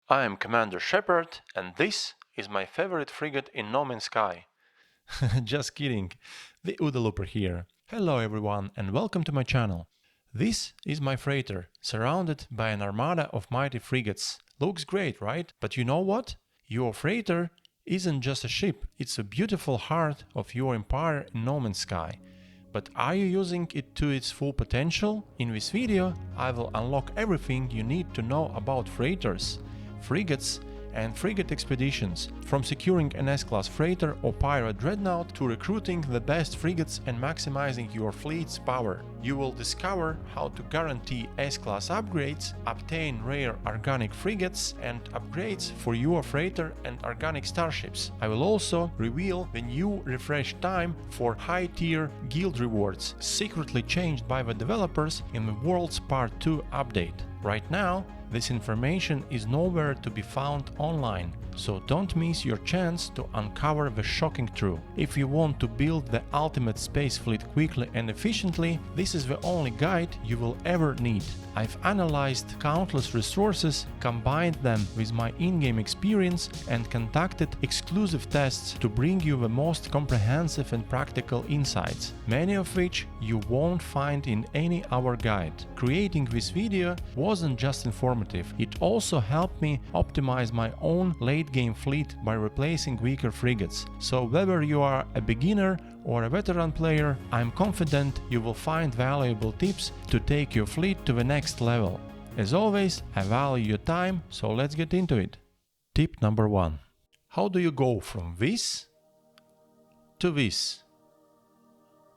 I am Commander Shepard, and this is my favorite frigate in No Man's Sky. Just kidding, the OODA Looper here. Hello everyone and welcome to my channel. This is my freighter, surrounded by an armada of mighty frigates. Looks great, right? But you know what? Your freighter isn't just a ship, it's a beautiful heart of your empire in No Man's Sky. But are you using it to its full potential? In this video, I will unlock everything you need to know about freighters, frigates and Frigate Expeditions, from securing an S-class freighter or pirate dreadnought to recruiting the best frigates and maximizing your fleet's power. You will discover how to guarantee S-class upgrades, obtain rare organic frigates and upgrades for your freighter and organic starships. I will also reveal the new refresh time for high-tier guild rewards, secretly changed by the developers in the World's Part 2 update. Right now, this information is nowhere to be found online, so don't miss your chance to uncover the shocking truth. If you want to build the ultimate space fleet quickly and efficiently, this is the only guide you will ever need. I've analyzed countless resources, combined them with my in-game experience, and conducted exclusive tests to bring you the most comprehensive and practical insights, many of which you won't find in any other guide. Creating this video wasn't just informative, it also helped me optimize my own late-game fleet by replacing weaker frigates. So whether you are a beginner or a veteran player, I'm confident you will find valuable tips to take your fleet to the next level. As always, I value your time, so let's get into it. Tip number 1. How do you go from this to this?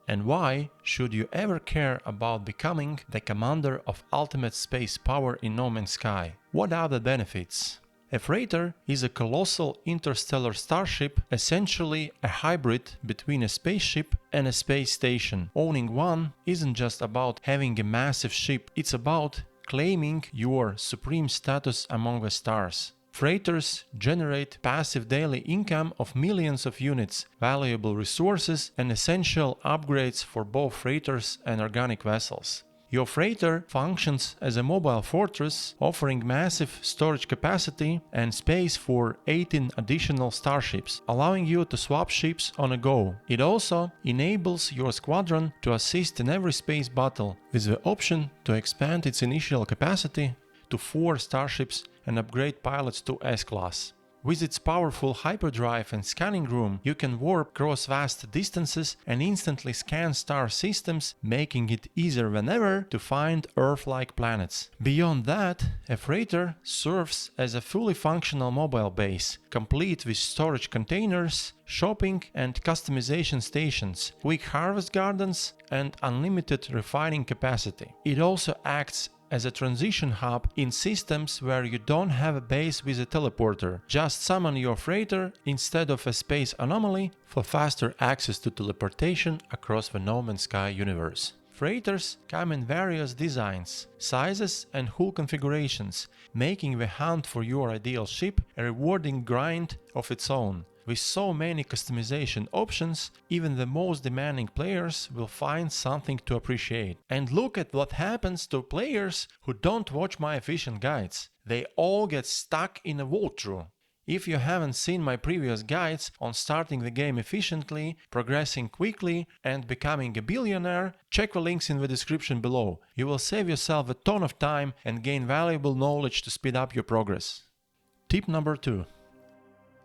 And why should you ever care about becoming the commander of ultimate space power in No Man's Sky? What are the benefits? A freighter is a colossal interstellar starship, essentially a hybrid between a spaceship and a space station. Owning one isn't just about having a massive ship, it's about claiming your supreme status among the stars. Freighters generate passive daily income of millions of units, valuable resources, and essential upgrades for both freighters and organic vessels. Your freighter functions as a mobile fortress, offering massive storage capacity and space for 18 additional starships, allowing you to swap ships on a go. It also enables your squadron to assist in every space battle, with the option to expand its initial capacity to 4 starships and upgrade pilots to S-class. With its powerful hyperdrive and scanning room, you can warp across vast distances and instantly scan star systems, making it easier than ever to find Earth-like planets. Beyond that, a freighter serves as a fully functional mobile base, complete with storage containers, shopping and customization stations, quick harvest gardens, and unlimited refining capacity. It also acts as a transition hub in systems where you don't have a base with a teleporter. Just summon your freighter instead of a space anomaly for faster access to teleportation across the No Man's Sky universe. Freighters come in various designs, sizes and hull configurations, making the hunt for your ideal ship a rewarding grind of its own. With so many customization options, even the most demanding players will find something to appreciate. And look at what happens to players who don't watch my efficient guides. They all get stuck in a walkthrough. If you haven't seen my previous guides on starting the game efficiently, progressing quickly, and becoming a billionaire, check the links in the description below. You will save yourself a ton of time and gain valuable knowledge to speed up your progress. Tip number 2.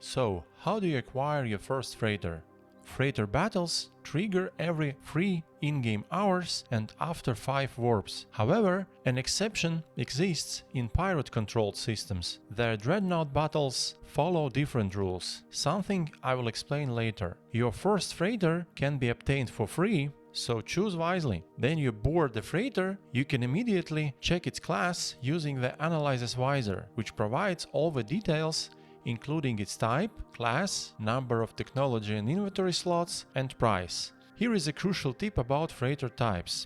So, how do you acquire your first freighter? Freighter battles trigger every 3 in-game hours and after 5 warps. However, an exception exists in pirate-controlled systems. Their dreadnought battles follow different rules, something I will explain later. Your first freighter can be obtained for free, so choose wisely. Then you board the freighter, you can immediately check its class using the Analysis Visor, which provides all the details including its type, class, number of technology and inventory slots, and price. Here is a crucial tip about freighter types.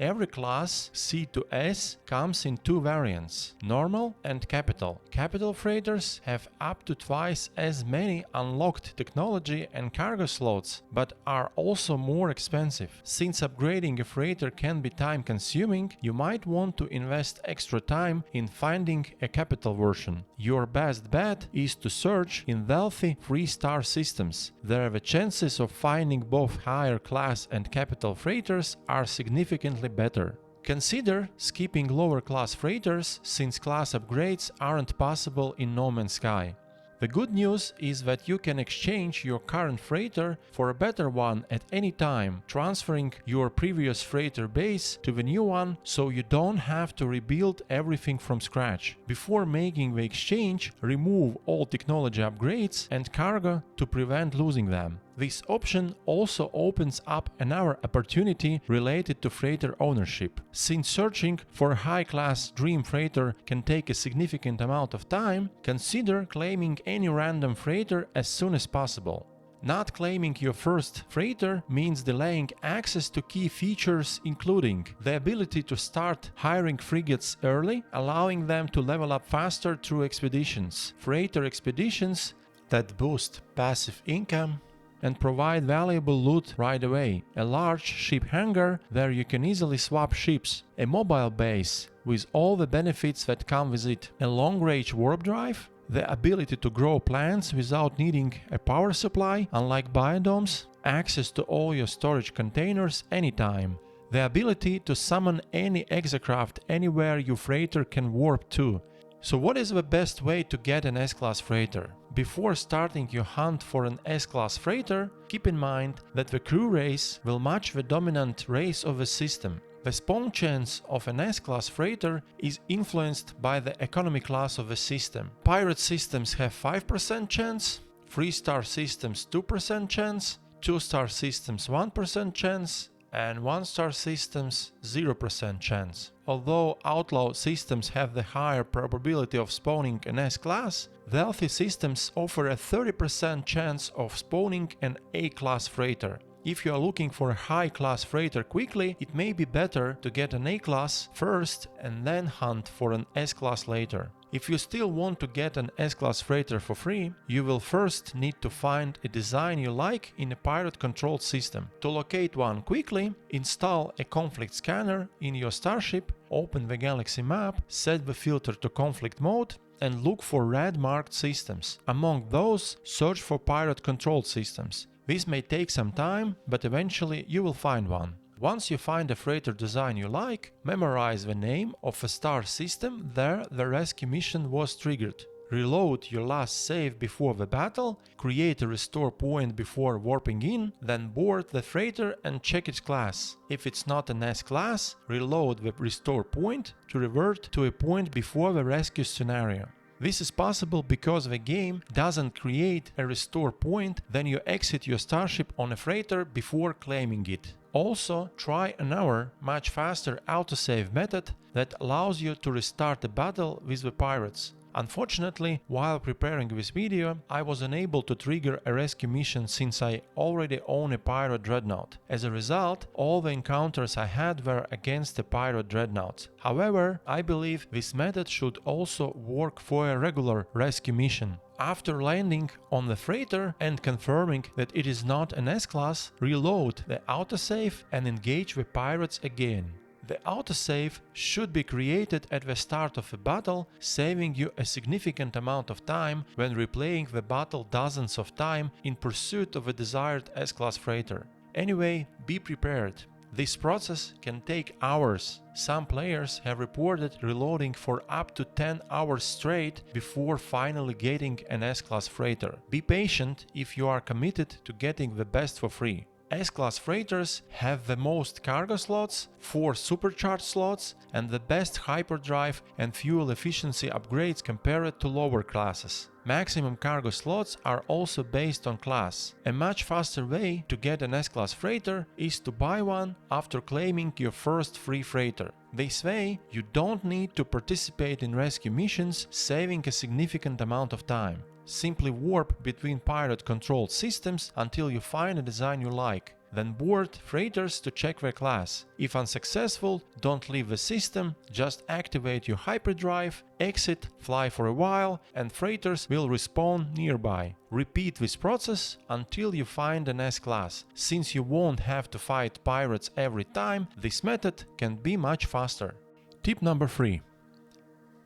Every class C to S comes in two variants, normal and capital. Capital freighters have up to twice as many unlocked technology and cargo slots, but are also more expensive. Since upgrading a freighter can be time consuming, you might want to invest extra time in finding a capital version. Your best bet is to search in wealthy 3-star systems. There the chances of finding both higher class and capital freighters are significantly better. Consider skipping lower class freighters since class upgrades aren't possible in No Man's Sky. The good news is that you can exchange your current freighter for a better one at any time, transferring your previous freighter base to the new one so you don't have to rebuild everything from scratch. Before making the exchange, remove all technology upgrades and cargo to prevent losing them. This option also opens up another opportunity related to freighter ownership. Since searching for a high-class dream freighter can take a significant amount of time, consider claiming any random freighter as soon as possible. Not claiming your first freighter means delaying access to key features including the ability to start hiring frigates early, allowing them to level up faster through expeditions, freighter expeditions that boost passive income, and provide valuable loot right away, a large ship hangar where you can easily swap ships, a mobile base with all the benefits that come with it, a long-range warp drive, the ability to grow plants without needing a power supply, unlike biodomes, access to all your storage containers anytime, the ability to summon any exocraft anywhere your freighter can warp to. So what is the best way to get an S-Class freighter? Before starting your hunt for an S-Class freighter, keep in mind that the crew race will match the dominant race of the system. The spawn chance of an S-Class freighter is influenced by the economy class of the system. Pirate systems have 5% chance, 3-star systems 2% chance, 2-star systems 1% chance, and 1-star systems 0% chance. Although outlaw systems have the higher probability of spawning an S-Class, wealthy systems offer a 30% chance of spawning an A-Class freighter. If you are looking for a high-class freighter quickly, it may be better to get an A-Class first and then hunt for an S-Class later. If you still want to get an S-Class freighter for free, you will first need to find a design you like in a pirate-controlled system. To locate one quickly, install a conflict scanner in your starship, open the galaxy map, set the filter to conflict mode, and look for red-marked systems. Among those, search for pirate-controlled systems. This may take some time, but eventually you will find one. Once you find a freighter design you like, memorize the name of a star system where the rescue mission was triggered. Reload your last save before the battle, create a restore point before warping in, then board the freighter and check its class. If it's not an S-Class, reload the restore point to revert to a point before the rescue scenario. This is possible because the game doesn't create a restore point, then you exit your starship on a freighter before claiming it. Also, try another, much faster autosave method that allows you to restart the battle with the pirates. Unfortunately, while preparing this video, I was unable to trigger a rescue mission since I already own a pirate dreadnought. As a result, all the encounters I had were against the pirate dreadnoughts. However, I believe this method should also work for a regular rescue mission. After landing on the freighter and confirming that it is not an S-Class, reload the autosave and engage the pirates again. The autosave should be created at the start of a battle, saving you a significant amount of time when replaying the battle dozens of times in pursuit of a desired S-Class freighter. Anyway, be prepared. This process can take hours. Some players have reported reloading for up to 10 hours straight before finally getting an S-Class freighter. Be patient if you are committed to getting the best for free. S-Class freighters have the most cargo slots, 4 supercharged slots, and the best hyperdrive and fuel efficiency upgrades compared to lower classes. Maximum cargo slots are also based on class. A much faster way to get an S-Class freighter is to buy one after claiming your first free freighter. This way, you don't need to participate in rescue missions, saving a significant amount of time. Simply warp between pirate-controlled systems until you find a design you like. Then board freighters to check their class. If unsuccessful, don't leave the system, just activate your hyperdrive, exit, fly for a while, and freighters will respawn nearby. Repeat this process until you find an S-class. Since you won't have to fight pirates every time, this method can be much faster. Tip number 3.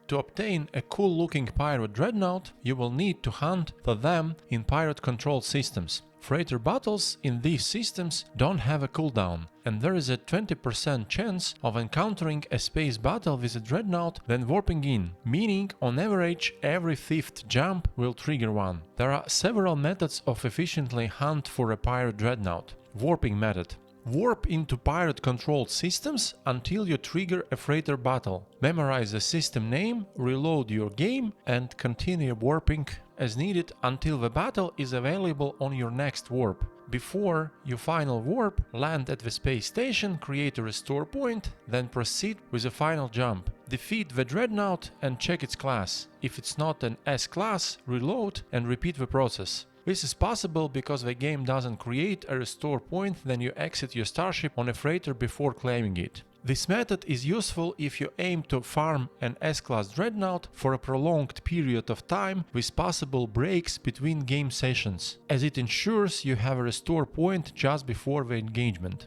To obtain a cool-looking pirate dreadnought, you will need to hunt for them in pirate-controlled systems. Freighter battles in these systems don't have a cooldown, and there is a 20% chance of encountering a space battle with a dreadnought then warping in, meaning on average every 5th jump will trigger one. There are several methods of efficiently hunt for a pirate dreadnought. Warping method. Warp into pirate-controlled systems until you trigger a freighter battle. Memorize the system name, reload your game, and continue warping as needed until the battle is available on your next warp. Before your final warp, land at the space station, create a restore point, then proceed with the final jump. Defeat the dreadnought and check its class. If it's not an S-class, reload and repeat the process. This is possible because the game doesn't create a restore point, then you exit your starship on a freighter before claiming it. This method is useful if you aim to farm an S-class dreadnought for a prolonged period of time with possible breaks between game sessions, as it ensures you have a restore point just before the engagement.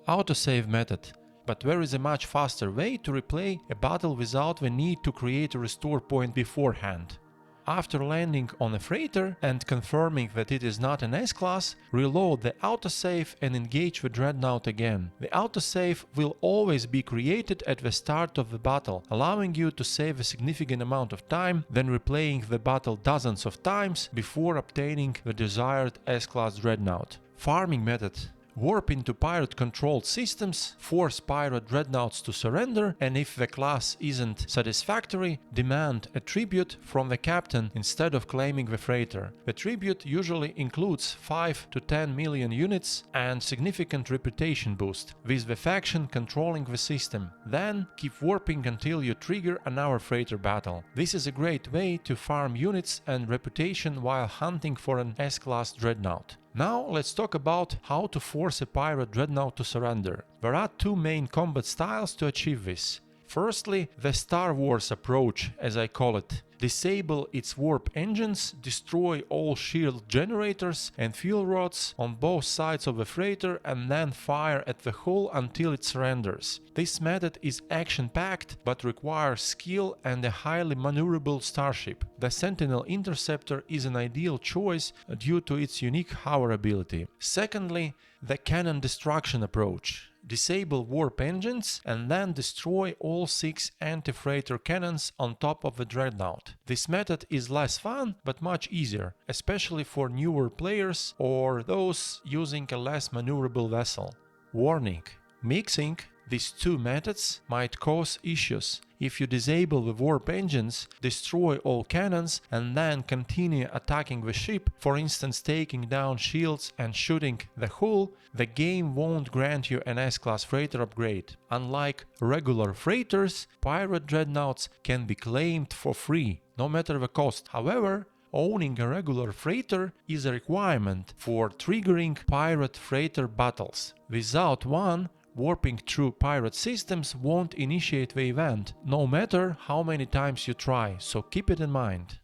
Autosave method. But there is a much faster way to replay a battle without the need to create a restore point beforehand. After landing on a freighter and confirming that it is not an S-class, reload the autosave and engage the dreadnought again. The autosave will always be created at the start of the battle, allowing you to save a significant amount of time, then replaying the battle dozens of times before obtaining the desired S-class dreadnought. Farming method. Warp into pirate-controlled systems, force pirate dreadnoughts to surrender, and if the class isn't satisfactory, demand a tribute from the captain instead of claiming the freighter. The tribute usually includes 5 to 10 million units and significant reputation boost, with the faction controlling the system. Then keep warping until you trigger another freighter battle. This is a great way to farm units and reputation while hunting for an S-class dreadnought. Now let's talk about how to force a pirate dreadnought to surrender. There are two main combat styles to achieve this. Firstly, the Star Wars approach, as I call it. Disable its warp engines, destroy all shield generators and fuel rods on both sides of the freighter, and then fire at the hull until it surrenders. This method is action-packed but requires skill and a highly maneuverable starship. The Sentinel Interceptor is an ideal choice due to its unique hover ability. Secondly, the Cannon Destruction approach. Disable warp engines and then destroy all 6 anti-freighter cannons on top of the dreadnought. This method is less fun but much easier, especially for newer players or those using a less maneuverable vessel. Warning: mixing these two methods might cause issues. If you disable the warp engines, destroy all cannons, and then continue attacking the ship, for instance taking down shields and shooting the hull, the game won't grant you an S-class freighter upgrade. Unlike regular freighters, pirate dreadnoughts can be claimed for free, no matter the cost. However, owning a regular freighter is a requirement for triggering pirate freighter battles. Without one, warping through pirate systems won't initiate the event, no matter how many times you try, so keep it in mind.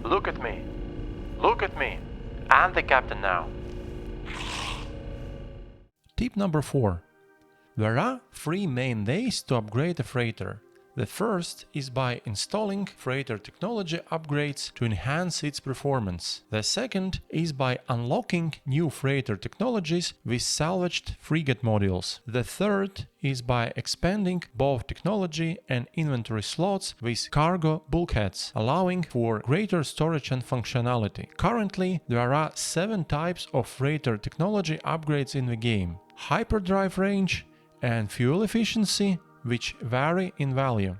Look at me. Look at me. I'm the captain now. Tip number 4. There are 3 main ways to upgrade a freighter. The first is by installing freighter technology upgrades to enhance its performance. The second is by unlocking new freighter technologies with salvaged frigate modules. The third is by expanding both technology and inventory slots with cargo bulkheads, allowing for greater storage and functionality. Currently, there are 7 types of freighter technology upgrades in the game: hyperdrive range and fuel efficiency, which vary in value,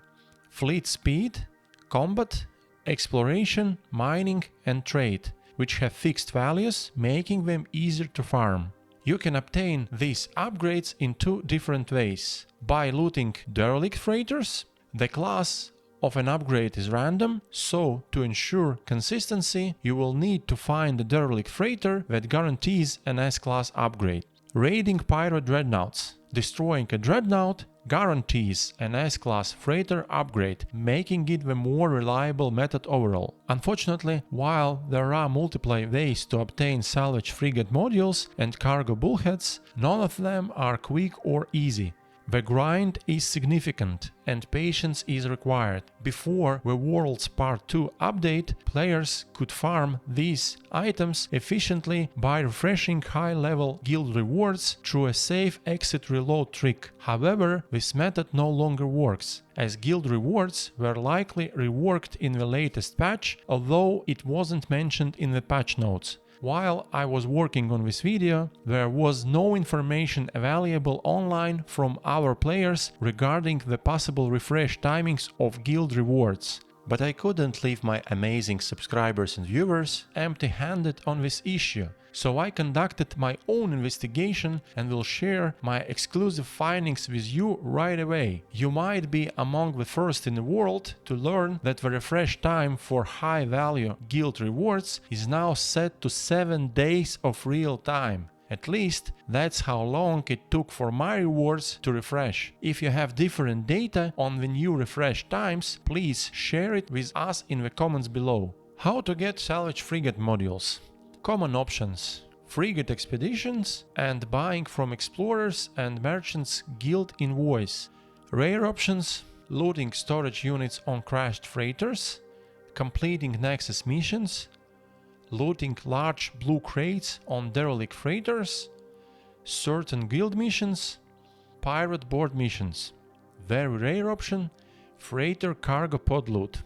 fleet speed, combat, exploration, mining and trade, which have fixed values, making them easier to farm. You can obtain these upgrades in 2 different ways: by looting derelict freighters. The class of an upgrade is random, so to ensure consistency, you will need to find a derelict freighter that guarantees an S-class upgrade. Raiding pirate dreadnoughts. Destroying a dreadnought guarantees an S-class freighter upgrade, making it the more reliable method overall. Unfortunately, while there are multiple ways to obtain salvage frigate modules and cargo bullheads, none of them are quick or easy. The grind is significant and patience is required. Before the World's Part 2 update, players could farm these items efficiently by refreshing high-level guild rewards through a safe exit reload trick. However, this method no longer works, as guild rewards were likely reworked in the latest patch, although it wasn't mentioned in the patch notes. While I was working on this video, there was no information available online from our players regarding the possible refresh timings of guild rewards. But I couldn't leave my amazing subscribers and viewers empty-handed on this issue, so I conducted my own investigation and will share my exclusive findings with you right away. You might be among the first in the world to learn that the refresh time for high-value guild rewards is now set to 7 days of real time. At least that's how long it took for my rewards to refresh. If you have different data on the new refresh times, please share it with us in the comments below. How to get salvage frigate modules. Common options: Frigate Expeditions and buying from explorers and merchants guild invoice. Rare options: looting storage units on crashed freighters, completing Nexus missions, looting large blue crates on derelict freighters, certain guild missions, pirate board missions. Very rare option: freighter cargo pod loot.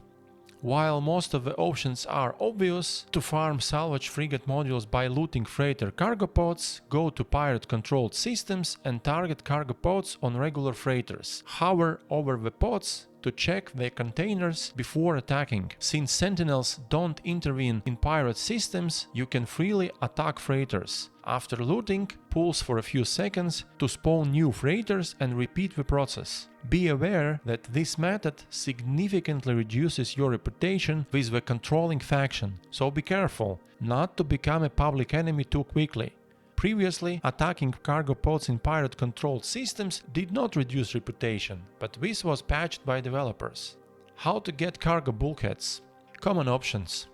While most of the options are obvious, to farm salvage frigate modules by looting freighter cargo pods, go to pirate-controlled systems and target cargo pods on regular freighters. Hover over the pods to check their containers before attacking. Since sentinels don't intervene in pirate systems, you can freely attack freighters. After looting, pulse for a few seconds to spawn new freighters and repeat the process. Be aware that this method significantly reduces your reputation with the controlling faction, so be careful not to become a public enemy too quickly. Previously, attacking cargo pods in pirate-controlled systems did not reduce reputation, but this was patched by developers. How to get cargo bulkheads. Common options: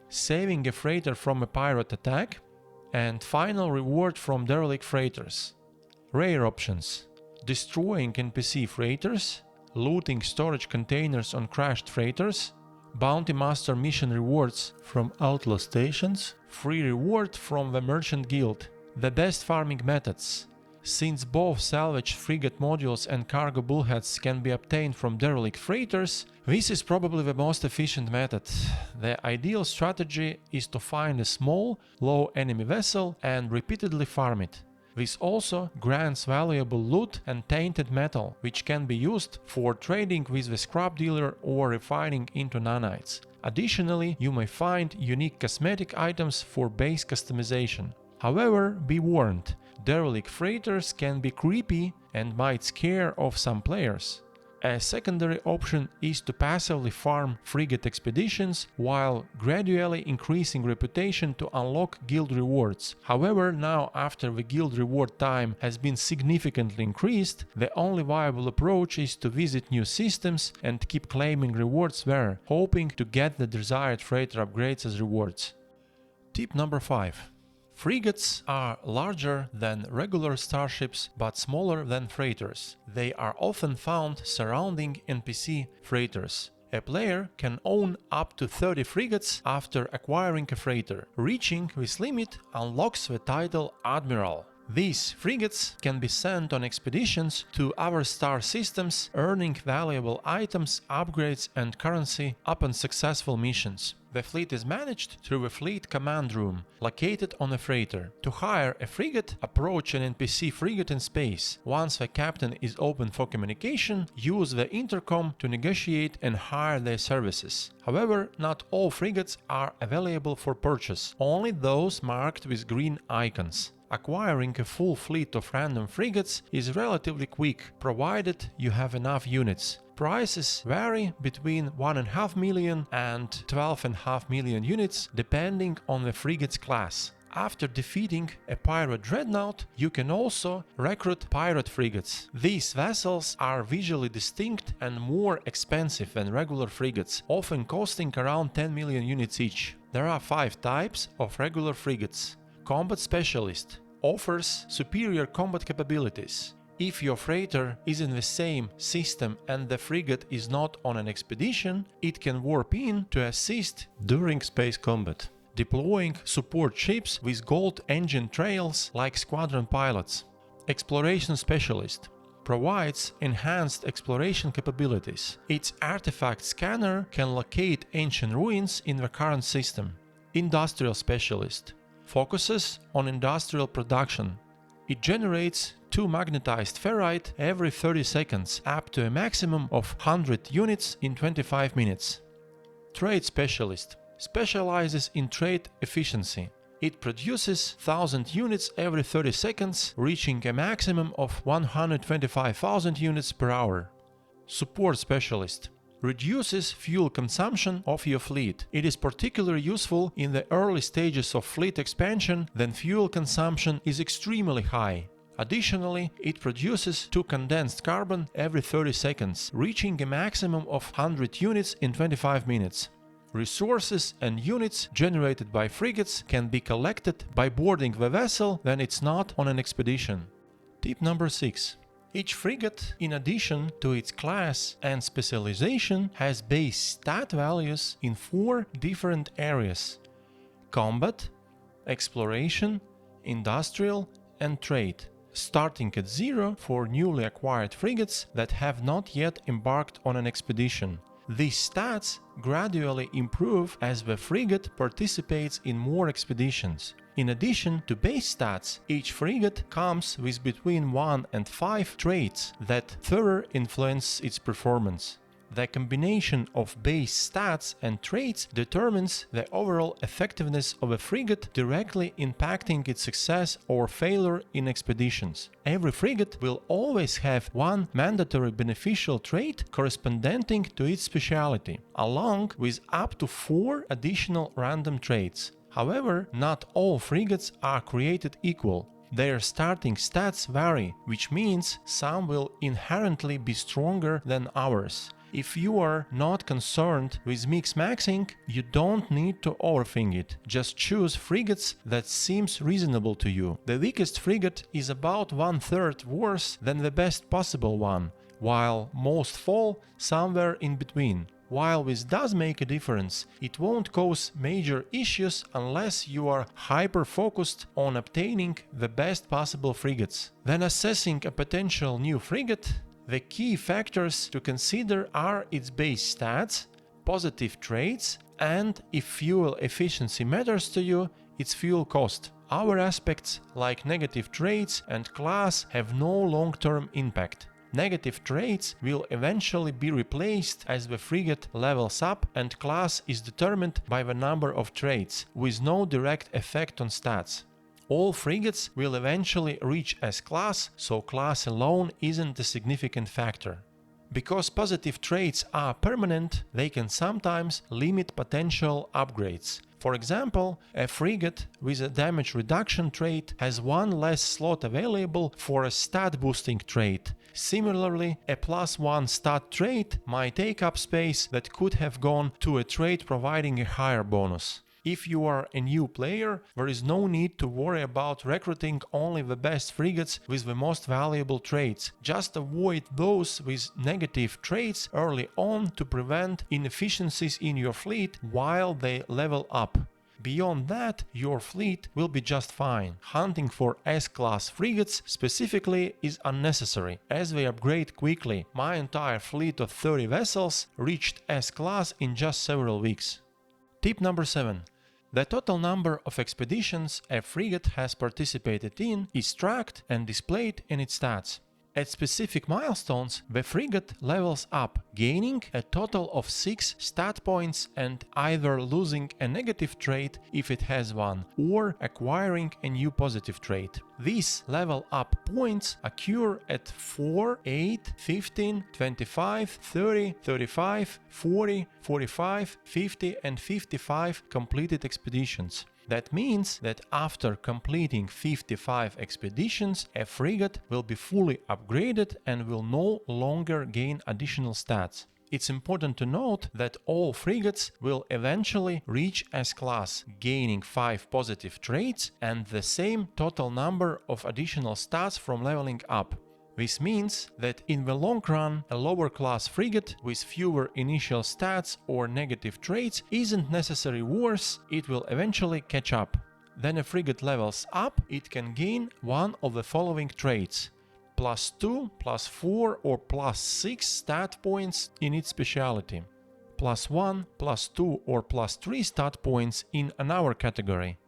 saving a freighter from a pirate attack, and final reward from derelict freighters. Rare options: destroying NPC freighters, looting storage containers on crashed freighters, bounty master mission rewards from outlaw stations, free reward from the merchant guild. The best farming methods. Since both salvage frigate modules and cargo bullheads can be obtained from derelict freighters, this is probably the most efficient method. The ideal strategy is to find a small, low enemy vessel and repeatedly farm it. This also grants valuable loot and tainted metal, which can be used for trading with the scrap dealer or refining into nanites. Additionally, you may find unique cosmetic items for base customization. However, be warned, derelict freighters can be creepy and might scare off some players. A secondary option is to passively farm Frigate Expeditions while gradually increasing reputation to unlock guild rewards. However, now after the guild reward time has been significantly increased, the only viable approach is to visit new systems and keep claiming rewards there, hoping to get the desired freighter upgrades as rewards. Tip number 5. Frigates are larger than regular starships but smaller than freighters. They are often found surrounding NPC freighters. A player can own up to 30 frigates after acquiring a freighter. Reaching this limit unlocks the title Admiral. These frigates can be sent on expeditions to other star systems, earning valuable items, upgrades and currency upon successful missions. The fleet is managed through a fleet command room, located on a freighter. To hire a frigate, approach an NPC frigate in space. Once the captain is open for communication, use the intercom to negotiate and hire their services. However, not all frigates are available for purchase, only those marked with green icons. Acquiring a full fleet of random frigates is relatively quick, provided you have enough units. Prices vary between 1.5 million and 12.5 million units depending on the frigate's class. After defeating a pirate dreadnought, you can also recruit pirate frigates. These vessels are visually distinct and more expensive than regular frigates, often costing around 10 million units each. There are 5 types of regular frigates. Combat Specialist offers superior combat capabilities. If your freighter is in the same system and the frigate is not on an expedition, it can warp in to assist during space combat, deploying support ships with gold engine trails like squadron pilots. Exploration Specialist provides enhanced exploration capabilities. Its artifact scanner can locate ancient ruins in the current system. Industrial Specialist focuses on industrial production. It generates 2 magnetized ferrite every 30 seconds, up to a maximum of 100 units in 25 minutes. Trade Specialist specializes in trade efficiency. It produces 1000 units every 30 seconds, reaching a maximum of 125,000 units per hour. Support Specialist reduces fuel consumption of your fleet. It is particularly useful in the early stages of fleet expansion when fuel consumption is extremely high. Additionally, it produces 2 condensed carbon every 30 seconds, reaching a maximum of 100 units in 25 minutes. Resources and units generated by frigates can be collected by boarding the vessel when it's not on an expedition. Tip number 6. Each frigate, in addition to its class and specialization, has base stat values in 4 different areas: combat, exploration, industrial, and trade, starting at 0 for newly acquired frigates that have not yet embarked on an expedition. These stats gradually improve as the frigate participates in more expeditions. In addition to base stats, each frigate comes with between 1 and 5 traits that further influence its performance. The combination of base stats and traits determines the overall effectiveness of a frigate, directly impacting its success or failure in expeditions. Every frigate will always have 1 mandatory beneficial trait corresponding to its specialty, along with up to 4 additional random traits. However, not all frigates are created equal. Their starting stats vary, which means some will inherently be stronger than others. If you are not concerned with mix-maxing, you don't need to overthink it. Just choose frigates that seems reasonable to you. The weakest frigate is about 1/3 worse than the best possible one, while most fall somewhere in between. While this does make a difference, it won't cause major issues unless you are hyper-focused on obtaining the best possible frigates. When assessing a potential new frigate, the key factors to consider are its base stats, positive traits, and, if fuel efficiency matters to you, its fuel cost. Other aspects, like negative traits and class, have no long-term impact. Negative traits will eventually be replaced as the frigate levels up, and class is determined by the number of traits, with no direct effect on stats. All frigates will eventually reach S-class, so class alone isn't a significant factor. Because positive traits are permanent, they can sometimes limit potential upgrades. For example, a frigate with a damage reduction trait has 1 less slot available for a stat boosting trait. Similarly, a +1 stat trait might take up space that could have gone to a trait providing a higher bonus. If you are a new player, there is no need to worry about recruiting only the best frigates with the most valuable traits. Just avoid those with negative traits early on to prevent inefficiencies in your fleet while they level up. Beyond that, your fleet will be just fine. Hunting for S-class frigates specifically is unnecessary, as they upgrade quickly. My entire fleet of 30 vessels reached S-class in just several weeks. Tip number 7. The total number of expeditions a frigate has participated in is tracked and displayed in its stats. At specific milestones, the frigate levels up, gaining a total of 6 stat points and either losing a negative trait if it has one, or acquiring a new positive trait. These level up points occur at 4, 8, 15, 25, 30, 35, 40, 45, 50 and 55 completed expeditions. That means that after completing 55 expeditions, a frigate will be fully upgraded and will no longer gain additional stats. It's important to note that all frigates will eventually reach S-class, gaining 5 positive traits and the same total number of additional stats from leveling up. This means that in the long run, a lower class frigate with fewer initial stats or negative traits isn't necessarily worse, it will eventually catch up. Then a frigate levels up, it can gain one of the following traits: +2, +4 or +6 stat points in its specialty, +1, +2 or +3 stat points in another category,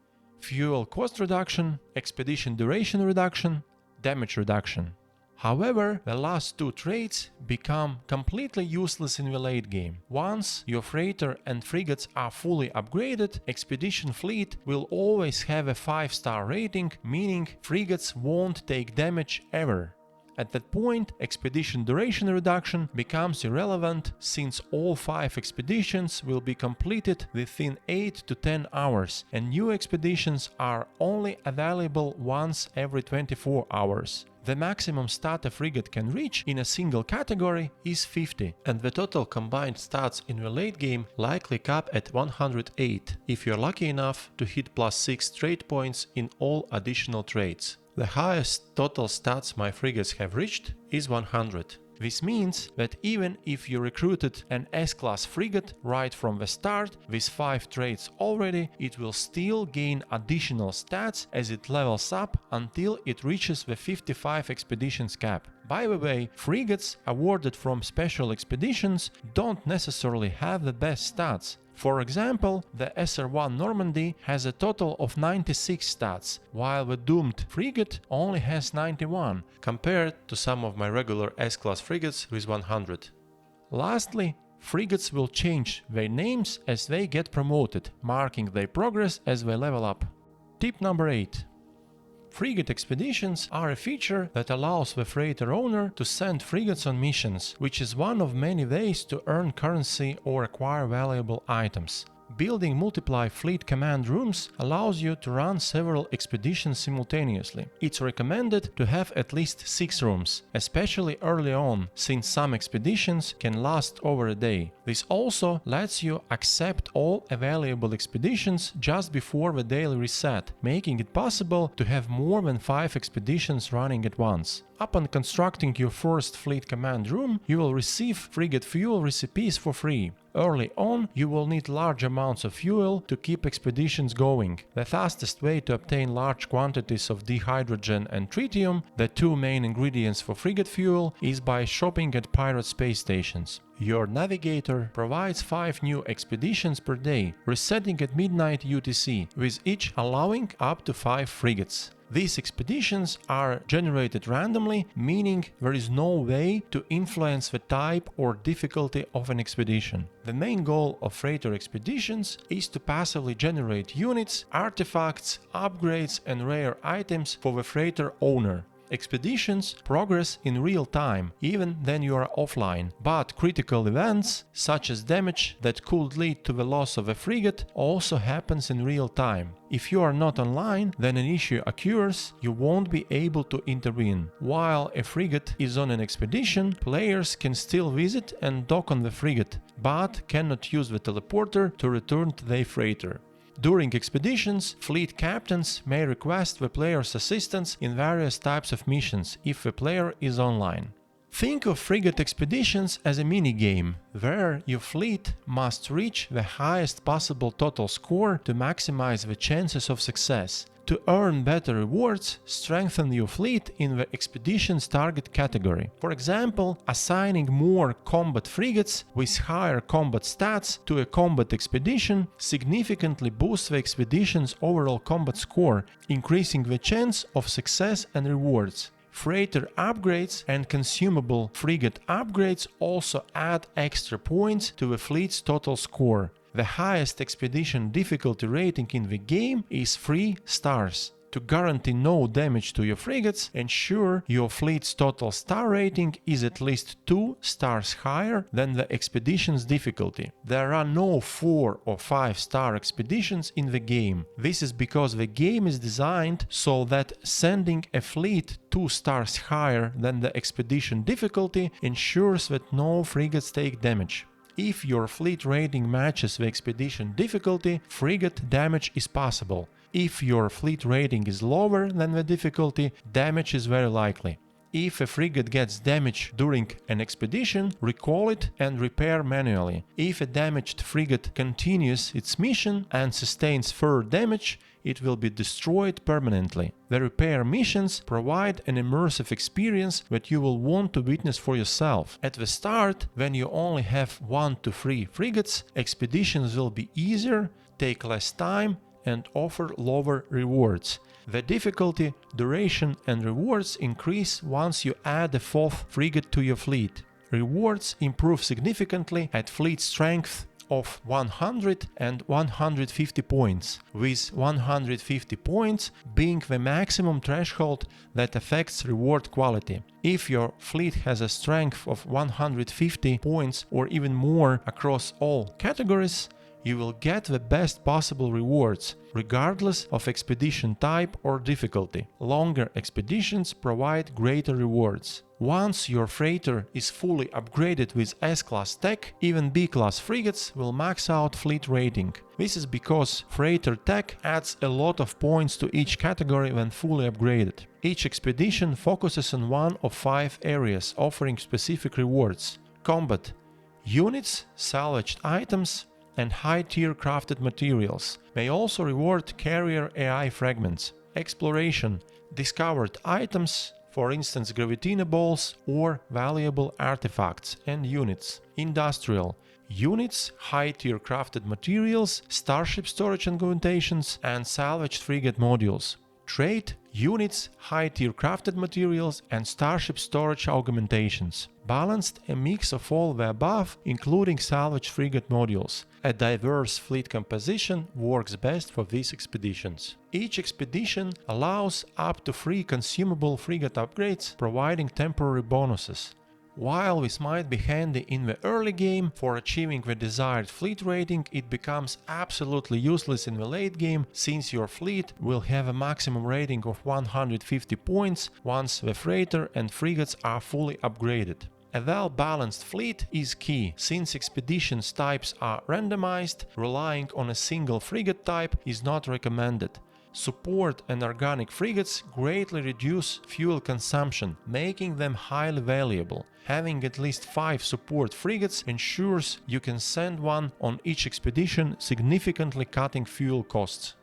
fuel cost reduction, expedition duration reduction, damage reduction. However, the last two traits become completely useless in the late game. Once your freighter and frigates are fully upgraded, expedition fleet will always have a 5-star rating, meaning frigates won't take damage ever. At that point, expedition duration reduction becomes irrelevant, since all 5 expeditions will be completed within 8 to 10 hours, and new expeditions are only available once every 24 hours. The maximum stat a frigate can reach in a single category is 50, and the total combined stats in the late game likely cap at 108 if you're lucky enough to hit +6 trait points in all additional traits. The highest total stats my frigates have reached is 100. This means that even if you recruited an S-class frigate right from the start with 5 traits already, it will still gain additional stats as it levels up until it reaches the 55 expeditions cap. By the way, frigates awarded from special expeditions don't necessarily have the best stats. For example, the SR-1 Normandy has a total of 96 stats, while the Doomed frigate only has 91, compared to some of my regular S-class frigates with 100. Lastly, frigates will change their names as they get promoted, marking their progress as they level up. Tip number 8. Frigate Expeditions are a feature that allows the freighter owner to send frigates on missions, which is one of many ways to earn currency or acquire valuable items. Building multiply fleet command rooms allows you to run several expeditions simultaneously. It's recommended to have at least 6 rooms, especially early on, since some expeditions can last over a day. This also lets you accept all available expeditions just before the daily reset, making it possible to have more than 5 expeditions running at once. Upon constructing your first fleet command room, you will receive frigate fuel recipes for free. Early on, you will need large amounts of fuel to keep expeditions going. The fastest way to obtain large quantities of dihydrogen and tritium, the 2 main ingredients for frigate fuel, is by shopping at pirate space stations. Your navigator provides 5 new expeditions per day, resetting at midnight UTC, with each allowing up to 5 frigates. These expeditions are generated randomly, meaning there is no way to influence the type or difficulty of an expedition. The main goal of freighter expeditions is to passively generate units, artifacts, upgrades and rare items for the freighter owner. Expeditions progress in real time, even when you are offline, but critical events, such as damage that could lead to the loss of a frigate, also happens in real time. If you are not online, then an issue occurs, you won't be able to intervene. While a frigate is on an expedition, players can still visit and dock on the frigate, but cannot use the teleporter to return to their freighter. During expeditions, fleet captains may request the player's assistance in various types of missions if the player is online. Think of Frigate Expeditions as a mini-game, where your fleet must reach the highest possible total score to maximize the chances of success. To earn better rewards, strengthen your fleet in the expedition's target category. For example, assigning more combat frigates with higher combat stats to a combat expedition significantly boosts the expedition's overall combat score, increasing the chance of success and rewards. Freighter upgrades and consumable frigate upgrades also add extra points to the fleet's total score. The highest expedition difficulty rating in the game is 3 stars. To guarantee no damage to your frigates, ensure your fleet's total star rating is at least 2 stars higher than the expedition's difficulty. There are no 4 or 5 star expeditions in the game. This is because the game is designed so that sending a fleet 2 stars higher than the expedition difficulty ensures that no frigates take damage. If your fleet rating matches the expedition difficulty, frigate damage is possible. If your fleet rating is lower than the difficulty, damage is very likely. If a frigate gets damaged during an expedition, recall it and repair manually. If a damaged frigate continues its mission and sustains further damage, it will be destroyed permanently. The repair missions provide an immersive experience that you will want to witness for yourself. At the start, when you only have 1 to 3 frigates, expeditions will be easier, take less time, and offer lower rewards. The difficulty, duration and rewards increase once you add a 4th frigate to your fleet. Rewards improve significantly at fleet strength of 100 and 150 points, with 150 points being the maximum threshold that affects reward quality. If your fleet has a strength of 150 points or even more across all categories, you will get the best possible rewards, regardless of expedition type or difficulty. Longer expeditions provide greater rewards. Once your freighter is fully upgraded with S-class tech, even B-class frigates will max out fleet rating. This is because freighter tech adds a lot of points to each category when fully upgraded. Each expedition focuses on one of 5 areas, offering specific rewards: combat, units, salvaged items, and high-tier crafted materials. May also reward carrier AI fragments. Exploration, discovered items, for instance gravitina balls or valuable artifacts and units. Industrial, units, high-tier crafted materials, starship storage augmentations, and salvaged frigate modules. Trade, units, high-tier crafted materials, and starship storage augmentations. Balanced, a mix of all the above, including salvaged frigate modules. A diverse fleet composition works best for these expeditions. Each expedition allows up to 3 consumable frigate upgrades, providing temporary bonuses. While this might be handy in the early game for achieving the desired fleet rating, it becomes absolutely useless in the late game, since your fleet will have a maximum rating of 150 points once the freighter and frigates are fully upgraded. A well-balanced fleet is key, since expeditions types are randomized, relying on a single frigate type is not recommended. Support and organic frigates greatly reduce fuel consumption, making them highly valuable. Having at least 5 support frigates ensures you can send one on each expedition, significantly cutting fuel costs.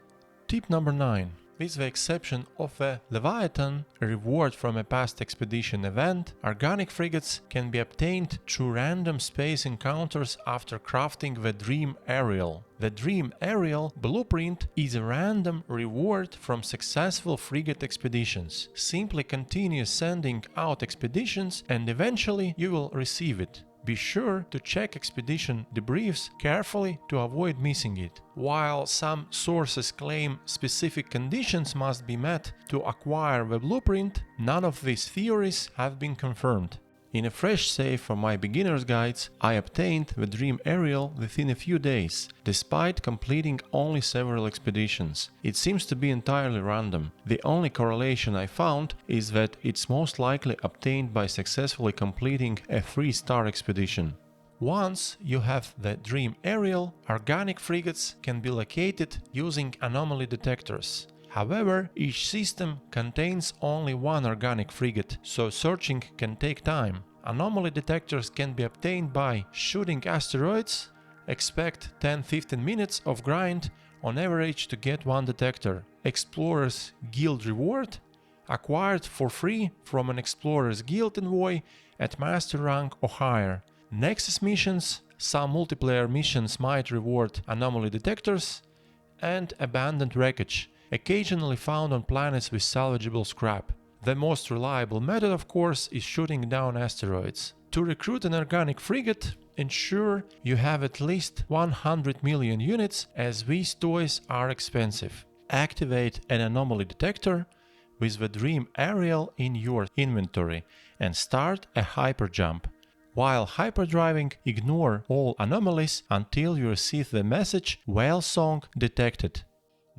Tip number 9. With the exception of a Leviathan, a reward from a past expedition event, organic frigates can be obtained through random space encounters after crafting the Dream Aerial. The Dream Aerial blueprint is a random reward from successful frigate expeditions. Simply continue sending out expeditions and eventually you will receive it. Be sure to check expedition debriefs carefully to avoid missing it. While some sources claim specific conditions must be met to acquire the blueprint, none of these theories have been confirmed. In a fresh save from my beginner's guides, I obtained the Dream Aerial within a few days, despite completing only several expeditions. It seems to be entirely random. The only correlation I found is that it's most likely obtained by successfully completing a 3-star expedition. Once you have the Dream Aerial, organic frigates can be located using anomaly detectors. However, each system contains only 1 organic frigate, so searching can take time. Anomaly detectors can be obtained by shooting asteroids. Expect 10-15 minutes of grind on average to get 1 detector. Explorer's Guild reward, acquired for free from an Explorer's Guild envoy at master rank or higher. Nexus missions, some multiplayer missions might reward anomaly detectors, and abandoned wreckage, occasionally found on planets with salvageable scrap. The most reliable method, of course, is shooting down asteroids. To recruit an organic frigate, ensure you have at least 100 million units, as these toys are expensive. Activate an anomaly detector with the Dream Aerial in your inventory and start a hyperjump. While hyperdriving, ignore all anomalies until you receive the message "Whale Song detected."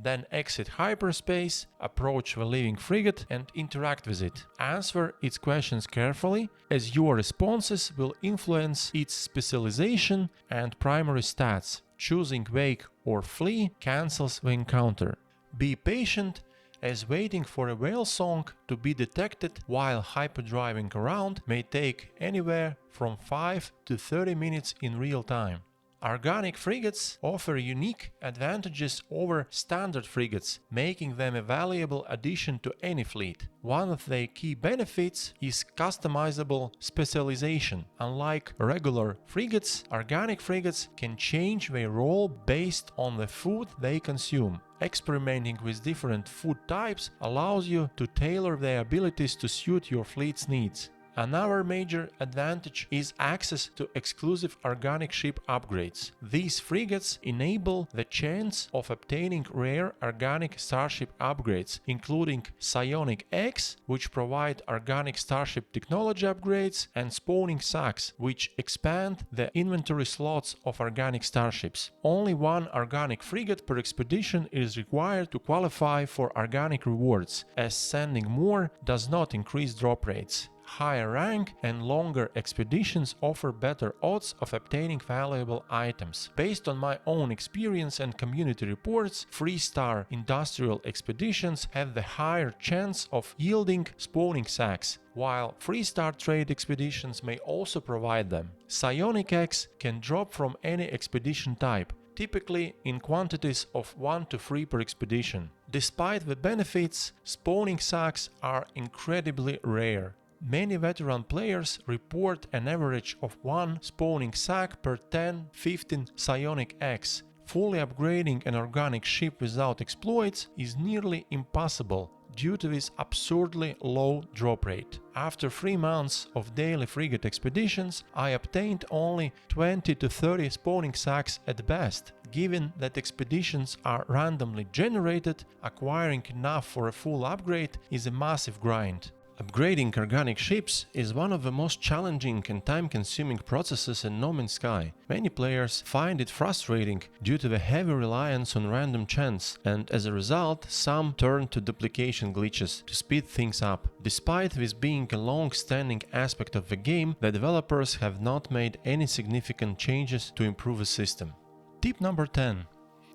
Then exit hyperspace, approach the living frigate and interact with it. Answer its questions carefully, as your responses will influence its specialization and primary stats. Choosing wake or flee cancels the encounter. Be patient, as waiting for a whale song to be detected while hyperdriving around may take anywhere from 5 to 30 minutes in real time. Organic frigates offer unique advantages over standard frigates, making them a valuable addition to any fleet. One of their key benefits is customizable specialization. Unlike regular frigates, organic frigates can change their role based on the food they consume. Experimenting with different food types allows you to tailor their abilities to suit your fleet's needs. Another major advantage is access to exclusive organic ship upgrades. These frigates enable the chance of obtaining rare organic starship upgrades, including Psionic X, which provide organic starship technology upgrades, and Spawning Sacks, which expand the inventory slots of organic starships. Only one organic frigate per expedition is required to qualify for organic rewards, as sending more does not increase drop rates. Higher rank and longer expeditions offer better odds of obtaining valuable items. Based on my own experience and community reports, 3-star industrial expeditions have the higher chance of yielding spawning sacks, while 3-star trade expeditions may also provide them. Psionic X can drop from any expedition type, typically in quantities of 1 to 3 per expedition. Despite the benefits, spawning sacks are incredibly rare. Many veteran players report an average of 1 spawning sack per 10-15 Psionic X. Fully upgrading an organic ship without exploits is nearly impossible due to this absurdly low drop rate. After 3 months of daily frigate expeditions, I obtained only 20 to 30 spawning sacks at best. Given that expeditions are randomly generated, acquiring enough for a full upgrade is a massive grind. Upgrading organic ships is one of the most challenging and time-consuming processes in No Man's Sky. Many players find it frustrating due to the heavy reliance on random chance, and as a result, some turn to duplication glitches to speed things up. Despite this being a long-standing aspect of the game, the developers have not made any significant changes to improve the system. Tip number 10.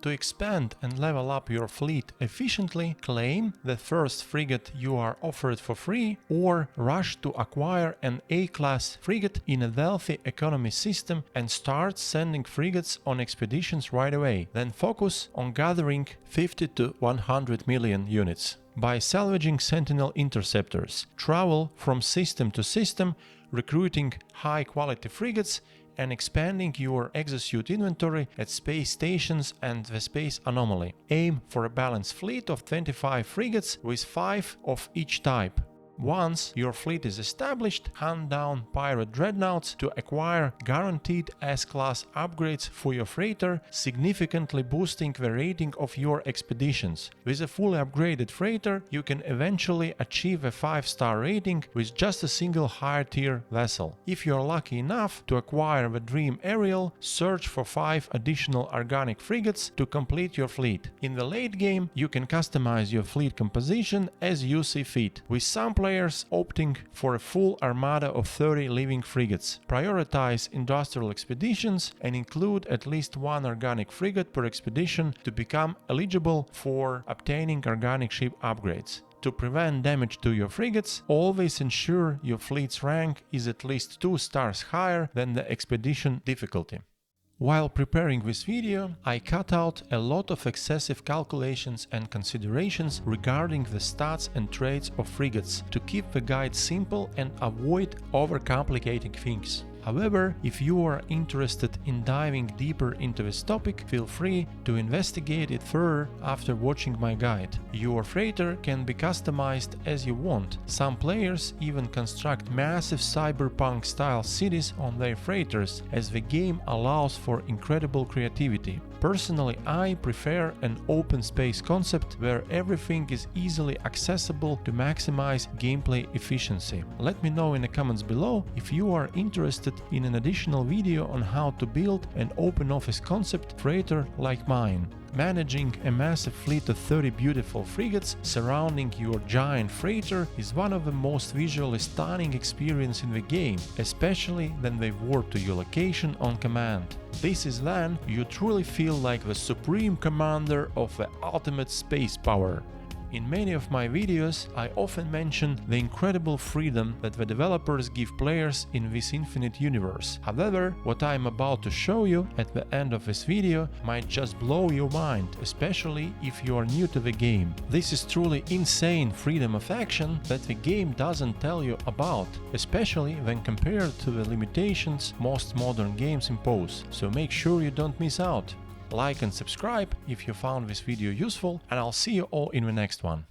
To expand and level up your fleet efficiently, claim the first frigate you are offered for free, or rush to acquire an A-class frigate in a wealthy economy system and start sending frigates on expeditions right away. Then focus on gathering 50 to 100 million units. By salvaging Sentinel interceptors, travel from system to system, recruiting high-quality frigates, and expanding your exosuit inventory at space stations and the space anomaly. Aim for a balanced fleet of 25 frigates with 5 of each type. Once your fleet is established, hunt down pirate dreadnoughts to acquire guaranteed S-class upgrades for your freighter, significantly boosting the rating of your expeditions. With a fully upgraded freighter, you can eventually achieve a 5-star rating with just a single higher tier vessel. If you are lucky enough to acquire the Dream Aerial, search for 5 additional organic frigates to complete your fleet. In the late game, you can customize your fleet composition as you see fit, with some players opting for a full armada of 30 living frigates. Prioritize industrial expeditions and include at least 1 organic frigate per expedition to become eligible for obtaining organic ship upgrades. To prevent damage to your frigates, always ensure your fleet's rank is at least 2 stars higher than the expedition difficulty. While preparing this video, I cut out a lot of excessive calculations and considerations regarding the stats and traits of frigates to keep the guide simple and avoid overcomplicating things. However, if you are interested in diving deeper into this topic, feel free to investigate it further after watching my guide. Your freighter can be customized as you want. Some players even construct massive cyberpunk-style cities on their freighters, as the game allows for incredible creativity. Personally, I prefer an open space concept where everything is easily accessible to maximize gameplay efficiency. Let me know in the comments below if you are interested in an additional video on how to build an open office concept freighter like mine. Managing a massive fleet of 30 beautiful frigates surrounding your giant freighter is one of the most visually stunning experiences in the game, especially when they warp to your location on command. This is when you truly feel like the supreme commander of the ultimate space power. In many of my videos, I often mention the incredible freedom that the developers give players in this infinite universe. However, what I am about to show you at the end of this video might just blow your mind, especially if you are new to the game. This is truly insane freedom of action that the game doesn't tell you about, especially when compared to the limitations most modern games impose. So make sure you don't miss out. Like and subscribe if you found this video useful, and I'll see you all in the next one.